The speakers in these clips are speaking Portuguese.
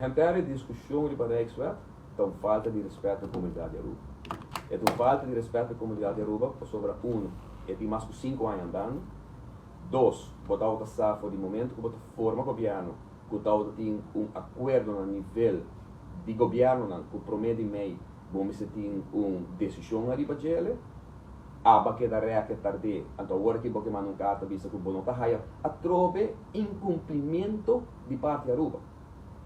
Entrare discussão de Rijkswet, então falta de respeito à comunidade Aruba. Então falta de respeito à comunidade Aruba, sobre é de mais de 5 anos andando. 2, botar outra safra de momento que botar forma governo, que tem acordo no nível de governo, que promete meio, vamos ter decisão ali para ele. Aba que da rea que tarde, então agora que você manda carta visa que o bono caia, a trope incumprimento de parte Aruba.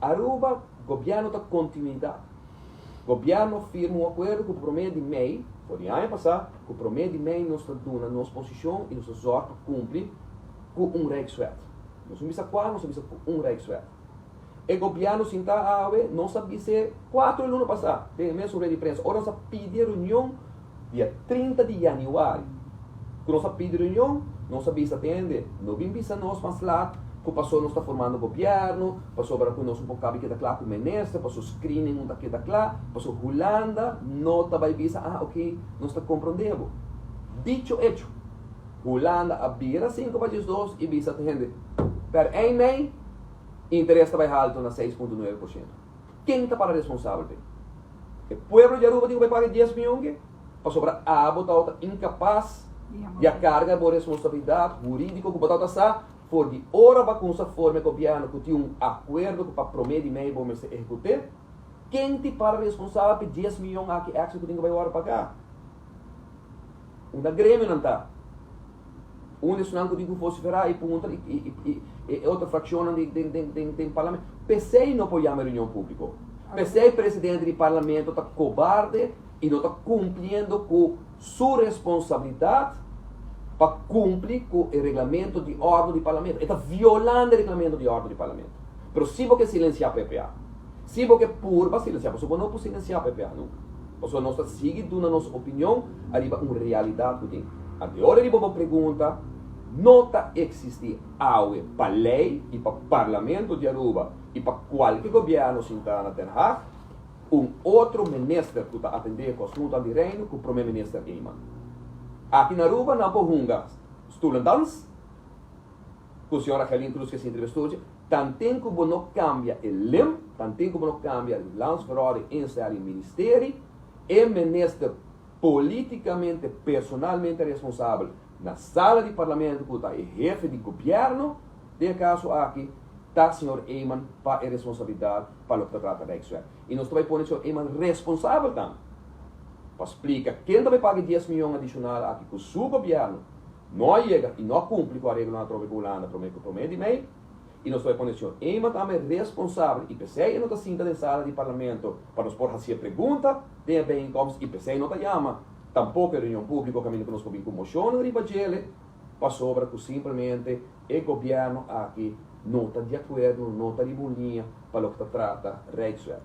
Aruba, governo da continuidade. Governo firma acordo que promete meio, foi ano passado, que promete meio nossa duna, nossa posição e nossa sorte cumpre com Rijkswet. Nós não sabemos qual, nós sabemos com Rijkswet. O governo sinta a não sabia se 4 anos passado, tem mesmo de imprensa, ora nós pedir reunião dia 30 de januário. Quando nós pedir reunião, não sabia se atende, não vimos nós mais lá, que passou nós está formando governo, passou para que nós um pouco que está claro com o ministro, passou screening um daqui da claro, passou Holanda, nota vai visa, ok, nós está compreendendo. Dicho hecho, Holanda abrir 5 países 2 e visa atende. Per em mês, interesse vai alto na 6,9%. Quem está para responsável? O povo de Aruba tem que pagar 10 milhões, passou para a botar incapaz de a carga de responsabilidade jurídica que botar essa for de hora para com essa forma governo que tem acordo para prometer meio vamos se executar. Quem te para responsável por 10 milhões aqui action que tem que vai hora pagar? Da Grêmio não está. Estudante que digo fosse verá e punta e outra fração tem parlamento. PC não apoia a reunião pública. PC presidente do parlamento está cobarde e não está cumprindo com sua responsabilidade para cumprir com o regulamento de ordem do parlamento. Está violando o regulamento de ordem do parlamento. Mas se você silenciar a PPA, se você purva silenciar, você não pode silenciar a PPA nunca. Você não está seguindo na nossa opinião, arriba uma realidade que tem. Agora ele uma pergunta, não está existir algo para a lei e para o parlamento de Aruba e para qualquer governo sentado na Terra, outro ministro que está atendendo com o assunto de reino que o primeiro-ministro Eiman. Aqui na Aruba não há estudantes, que a senhora Helene Cruz que se entrevistou, tanto que não cambia o LIM, tanto que não cambia o landsverhouding em ministério, o ministro politicamente, personalmente responsável na sala de parlamento, que está o chefe de governo, de caso aqui, está o senhor Eiman para a responsabilidade para o que trata da Rijkswet. E nós também podemos o senhor Eiman responsável também. Para explicar quem também paga 10 milhões adicionais aqui com o seu governo, não chega e não cumpre com a regra na troca Holanda, promete meio, e nós também podemos o senhor Eiman também responsável, e PC não está sentado na sala de parlamento para nos pôr fazer pergunta, tem bem como e PC não está chama, tampouco a reunião pública, caminho que nós podemos com moção de Ribagele, para sobra que simplesmente o governo aqui não está de acordo, não está de bolinha para o que trata Rijkswet.